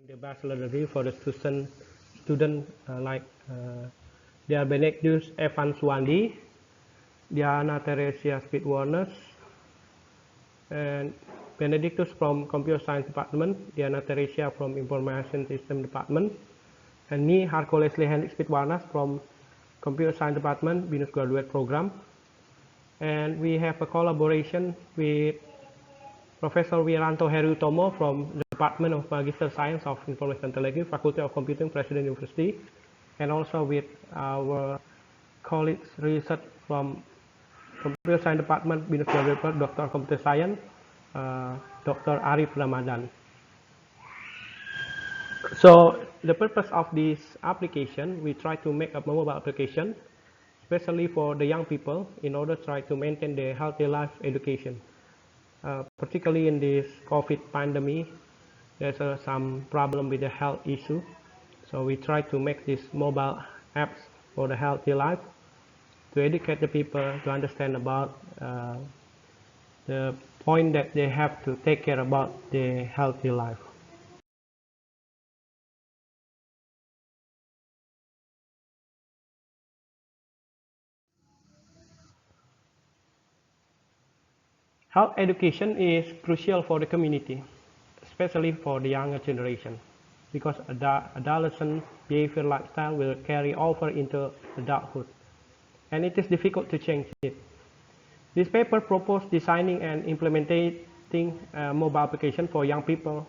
The bachelor degree for the student they are Benedictus Evan Suwandi, Diana Teresia Speedwarners, and Benedictus from Computer Science Department, Diana Teresia from Information System Department, and me, Harko Leslie Hendrik Speedwarners from Computer Science Department, Venus Graduate Program. And we have a collaboration with Professor Wiranto Herutomo from the Department of Magister Science of Information Technology, Faculty of Computing, President University, and also with our colleagues research from Computer Science Department, Venus Graduate, Dr. Computer Science, Dr. Arif Ramadan. So the purpose of this application, we try to make a mobile application, especially for the young people, in order to try to maintain their healthy life education. Particularly in this COVID pandemic, there's some problem with the health issue. So we try to make these mobile apps for the healthy life to educate the people to understand about the point that they have to take care about their healthy life. Health education is crucial for the community, especially for the younger generation, because adolescent behavior lifestyle will carry over into adulthood, and it is difficult to change it. This paper proposed designing and implementing a mobile application for young people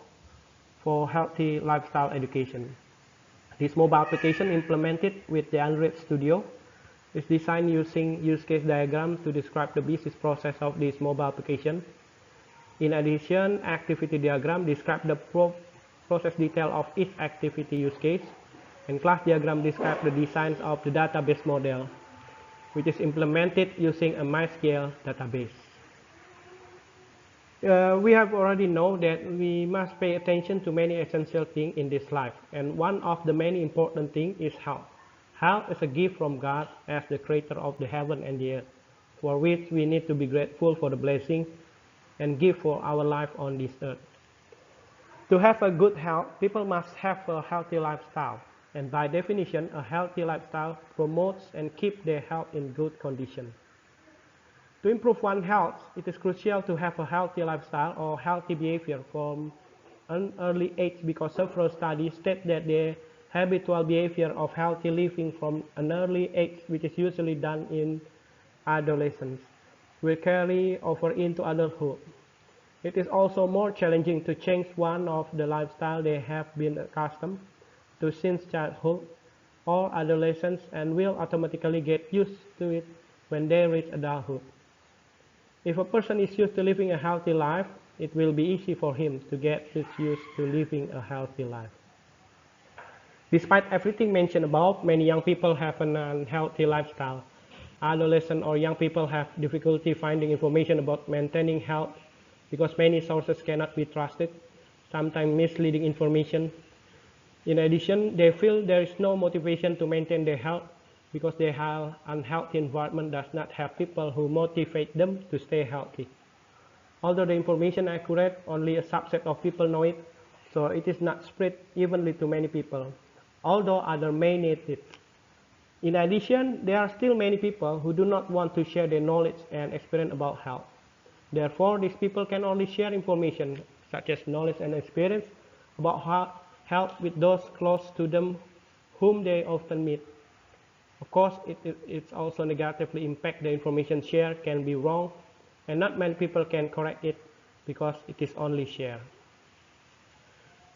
for healthy lifestyle education. This mobile application implemented with the Android Studio is designed using use case diagram to describe the business process of this mobile application. In addition, activity diagram describe the process detail of each activity use case, and class diagram describe the designs of the database model, which is implemented using a MySQL database. We have already know that we must pay attention to many essential things in this life, and one of the many important things is health. Health is a gift from God as the creator of the heaven and the earth, for which we need to be grateful for the blessing and gift for our life on this earth. To have a good health, people must have a healthy lifestyle, and by definition, a healthy lifestyle promotes and keeps their health in good condition. To improve one's health, it is crucial to have a healthy lifestyle or healthy behavior from an early age, because several studies state that the habitual behavior of healthy living from an early age, which is usually done in adolescence, will carry over into adulthood. It is also more challenging to change one of the lifestyle they have been accustomed to since childhood or adolescence, and will automatically get used to it when they reach adulthood. If a person is used to living a healthy life, it will be easy for him to get used to living a healthy life. Despite everything mentioned above, many young people have an unhealthy lifestyle. Adolescents or young people have difficulty finding information about maintaining health because many sources cannot be trusted, sometimes misleading information. In addition, they feel there is no motivation to maintain their health because their unhealthy environment does not have people who motivate them to stay healthy. Although the information is accurate, only a subset of people know it, so it is not spread evenly to many people, although others may need it. In addition, there are still many people who do not want to share their knowledge and experience about health. Therefore, these people can only share information such as knowledge and experience about health with those close to them whom they often meet. Of course, it's also negatively impact the information shared can be wrong, and not many people can correct it because it is only shared.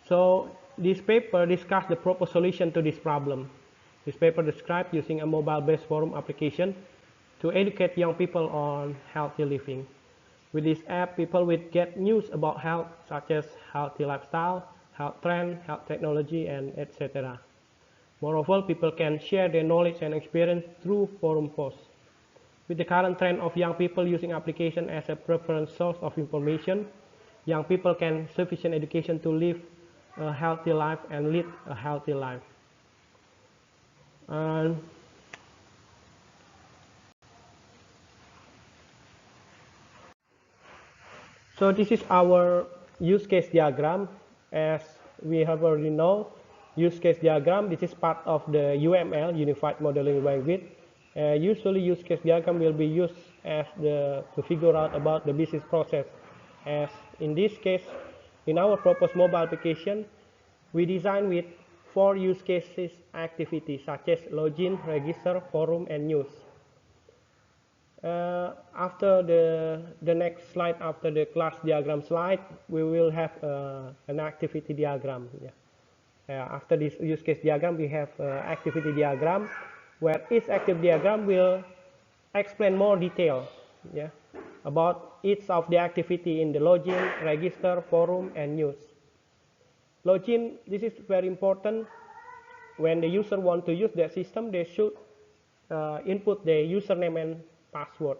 So this paper discussed the proper solution to this problem. This paper described using a mobile-based forum application to educate young people on healthy living. With this app, people will get news about health, such as healthy lifestyle, health trend, health technology, and etc. Moreover, people can share their knowledge and experience through forum posts. With the current trend of young people using application as a preferred source of information, young people can sufficient education to live a healthy life and lead a healthy life. So this is our use case diagram. As we have already know use case diagram. This is part of the UML, Unified Modeling Language. Usually use case diagram will be used as to figure out about the business process. As in this case, in our proposed mobile application, we design with 4 use cases activities such as login, register, forum, and news. After the next slide, after the class diagram slide, we will have an activity diagram. After this use case diagram, we have activity diagram, where each activity diagram will explain more detail about each of the activity in the login, register, forum, and news. Login, this is very important. When the user want to use the system, they should input the username and password.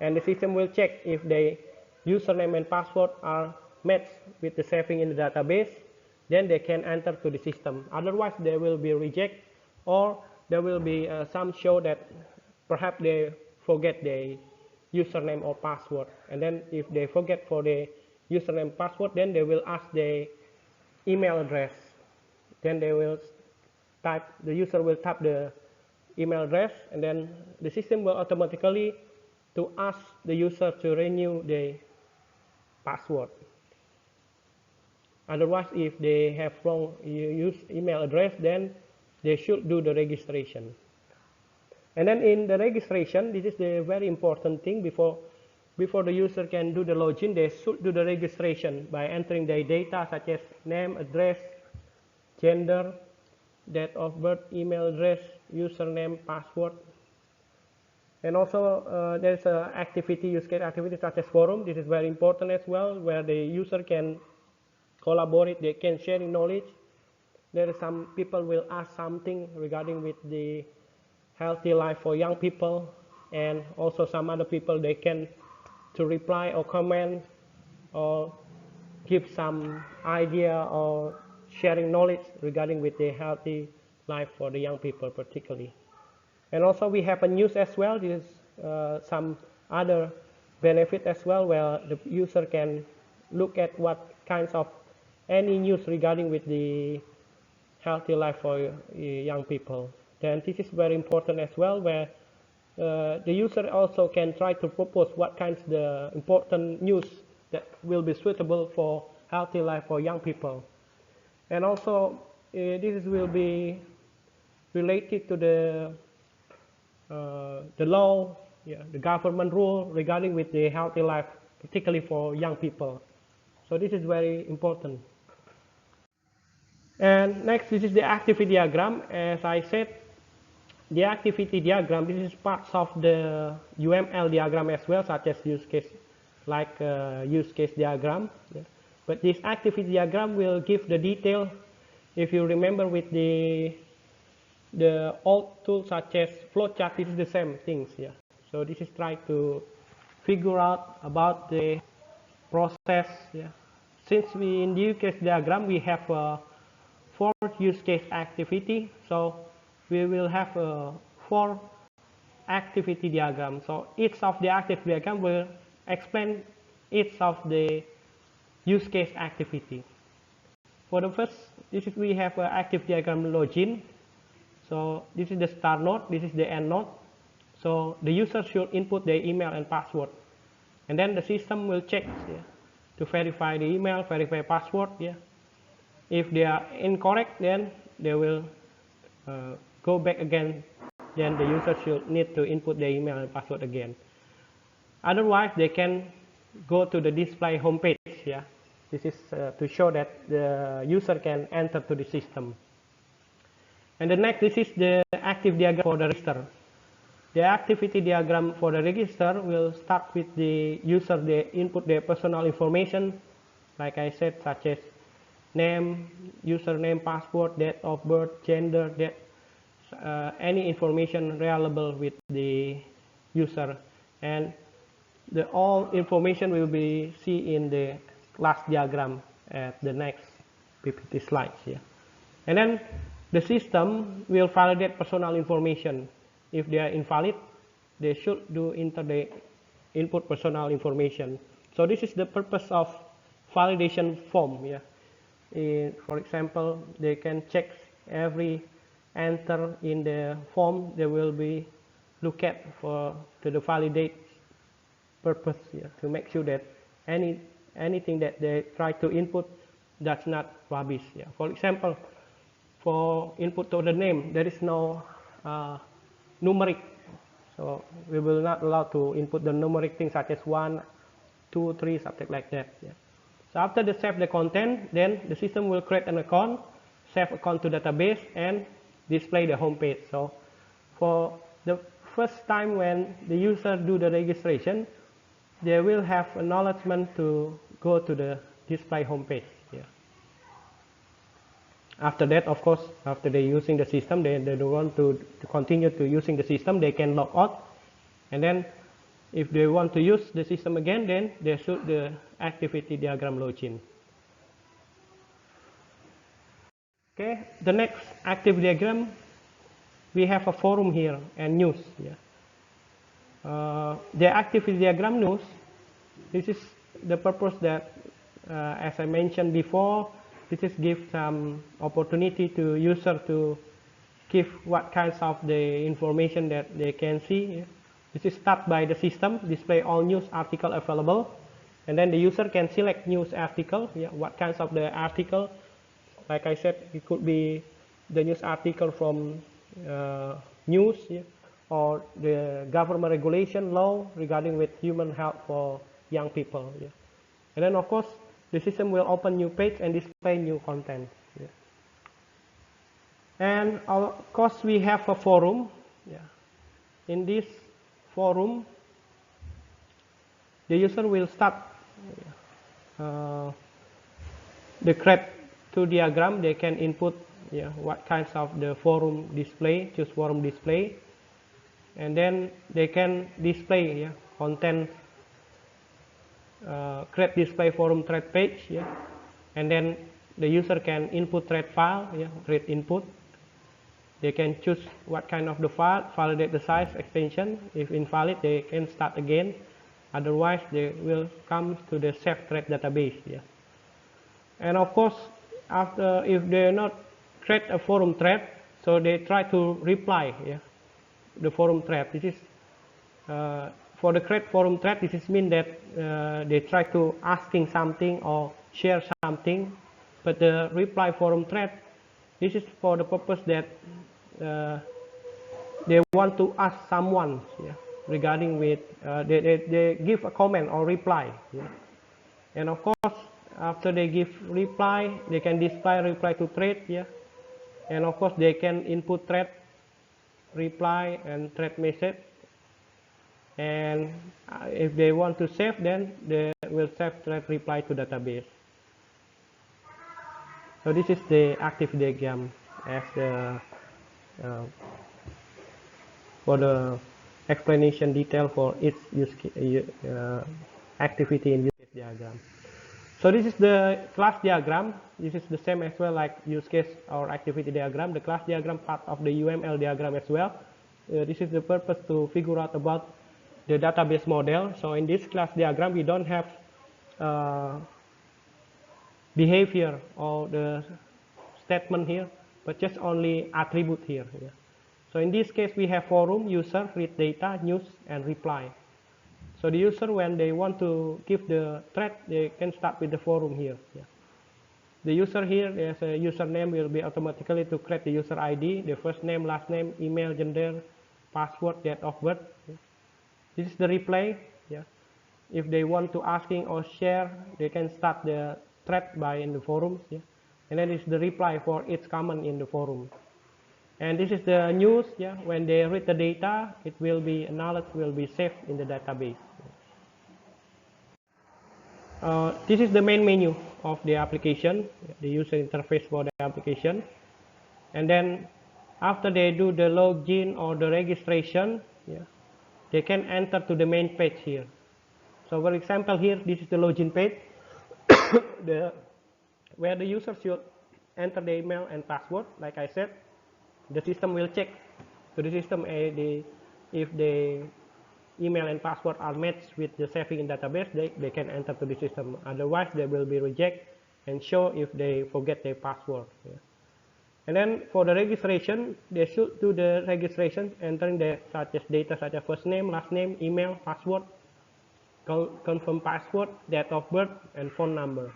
And the system will check if the username and password are matched with the saving in the database, then they can enter to the system. Otherwise, they will be rejected, or there will be some show that perhaps they forget the username or password. And then if they forget for the username password, then they will ask the email address. Then they will the user will type the email address, and then the system will automatically to ask the user to renew the password. Otherwise, if they have wrong email address, then they should do the registration. And then in the registration, this is the very important thing. Before the user can do the login, they should do the registration by entering their data such as name, address, gender, date of birth, email address, username, password. And also there's a activity, use case activity such as forum. This is very important as well, where the user can collaborate, they can share knowledge. There are some people will ask something regarding with the healthy life for young people, and also some other people they can to reply or comment or give some idea or sharing knowledge regarding with the healthy life for the young people particularly. And also we have a news as well. This is some other benefit as well, where the user can look at what kinds of any news regarding with the healthy life for young people. Then this is very important as well, where the user also can try to propose what kinds of the important news that will be suitable for healthy life for young people. And also this will be related to the law, the government rule regarding with the healthy life, particularly for young people. So this is very important. And next, this is the activity diagram. As I said, the activity diagram, this is parts of the UML diagram as well, such as use case, like use case diagram. But this activity diagram will give the detail. If you remember with the old tools such as flowchart, this is the same things. So this is trying to figure out about the process. Since we in the use case diagram we have 4 use case activity, so we will have 4 activity diagram. So each of the activity diagram will explain each of the use case activity. For the first, this is we have an active diagram login. So this is the start node, this is the end node. So the user should input their email and password, and then the system will check to verify the email, verify password. If they are incorrect, then they will go back again. Then the user should need to input their email and password again. Otherwise, they can go to the display homepage. This is to show that the user can enter to the system. And the next, this is the active diagram for the register. The activity diagram for the register will start with the user, they input their personal information, like I said, such as name, username, password, date of birth, gender, any information reliable with the user. And all information will be seen in the class diagram at the next PPT slides. And then the system will validate personal information. If they are invalid, they should do enter the input personal information. So this is the purpose of validation form. For example, they can check every enter in the form. They will be look at for to the validate purpose, to make sure that anything that they try to input does not rubbish. For example, for input to the name, there is no numeric, so we will not allow to input the numeric things such as 1, 2, 3, something like that. So after they save the content, then the system will create an account, save account to database, and display the home page. So for the first time when the user do the registration, they will have acknowledgement to go to the display home page. After that, of course, after they using the system, they don't want to continue to using the system, they can log out, and then if they want to use the system again, then they should the activity diagram login. Okay, the next active diagram, we have a forum here and news. The activity diagram news, this is the purpose that, as I mentioned before, this is give some opportunity to user to give what kinds of the information that they can see. This is start by the system, display all news article available, and then the user can select news article, what kinds of the article. Like I said, it could be the news article from news, or the government regulation law regarding with human health for young people. And then of course, the system will open new page and display new content. And of course, we have a forum. In this forum, the user will start the create to diagram. They can input what kinds of the forum display, choose forum display, and then they can display content. Create display forum thread page, and then the user can input thread file, thread input. They can choose what kind of the file, validate the size, extension. If invalid, they can start again. Otherwise, they will come to the save thread database. And of course, after if they not create a forum thread, so they try to reply the forum thread. This is for the create forum thread, this is mean that they try to asking something or share something, but the reply forum thread, this is for the purpose that they want to ask someone regarding with they give a comment or reply, and of course after they give reply, they can display reply to thread, and of course they can input thread reply and thread message. And if they want to save, then they will save thread reply to database. So this is the active diagram as the for the explanation detail for each activity in use case diagram. So this is the class diagram. This is the same as well like use case or activity diagram. The class diagram part of the UML diagram as well. This is the purpose to figure out about the database model. So in this class diagram, we don't have behavior or the statement here, but just only attribute here. So in this case, we have forum, user, read data, news, and reply. So the user, when they want to give the thread, they can start with the forum here. The user here, there's a username will be automatically to create the user ID, the first name, last name, email, gender, password, date of birth. This is the reply. If they want to asking or share, they can start the thread by in the forums. And then it's the reply for each comment in the forum. And this is the news. When they read the data, it will be acknowledged, will be saved in the database. This is the main menu of the application, the user interface for the application. And then after they do the login or the registration, they can enter to the main page here. So for example here, this is the login page where the user should enter the email and password. Like I said, the system will check to the system if the email and password are matched with the saving in database, they can enter to the system. Otherwise, they will be rejected and show if they forget their password. Yeah. And then for the registration, they should do the registration, entering the such as data such as first name, last name, email, password, confirm password, date of birth, and phone number.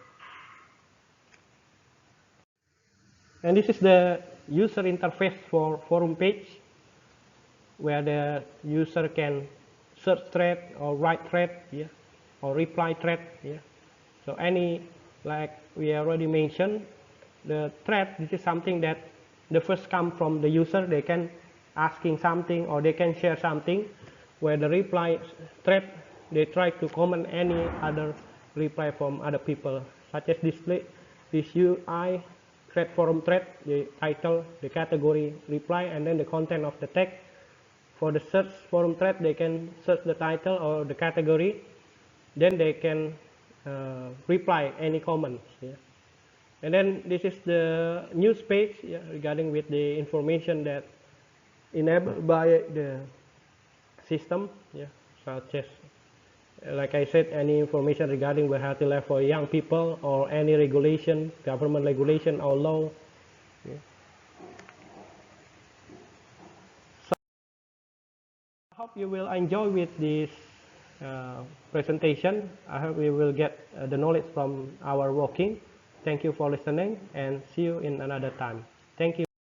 And this is the user interface for forum page, where the user can search thread or write thread, yeah, or reply thread, yeah. So any, like we already mentioned, the thread, this is something that the first come from the user. They can asking something or they can share something, where the reply thread, they try to comment any other reply from other people, such as display this UI thread, forum thread, the title, the category, reply, and then the content of the text. For the search forum thread, they can search the title or the category, then they can reply any comments. Yeah. And then this is the news page, yeah, regarding with the information that enabled by the system, yeah, such as, like I said, any information regarding the healthy life for young people or any regulation, government regulation or law. Yeah. So I hope you will enjoy with this presentation. I hope you will get the knowledge from our working. Thank you for listening and see you in another time. Thank you.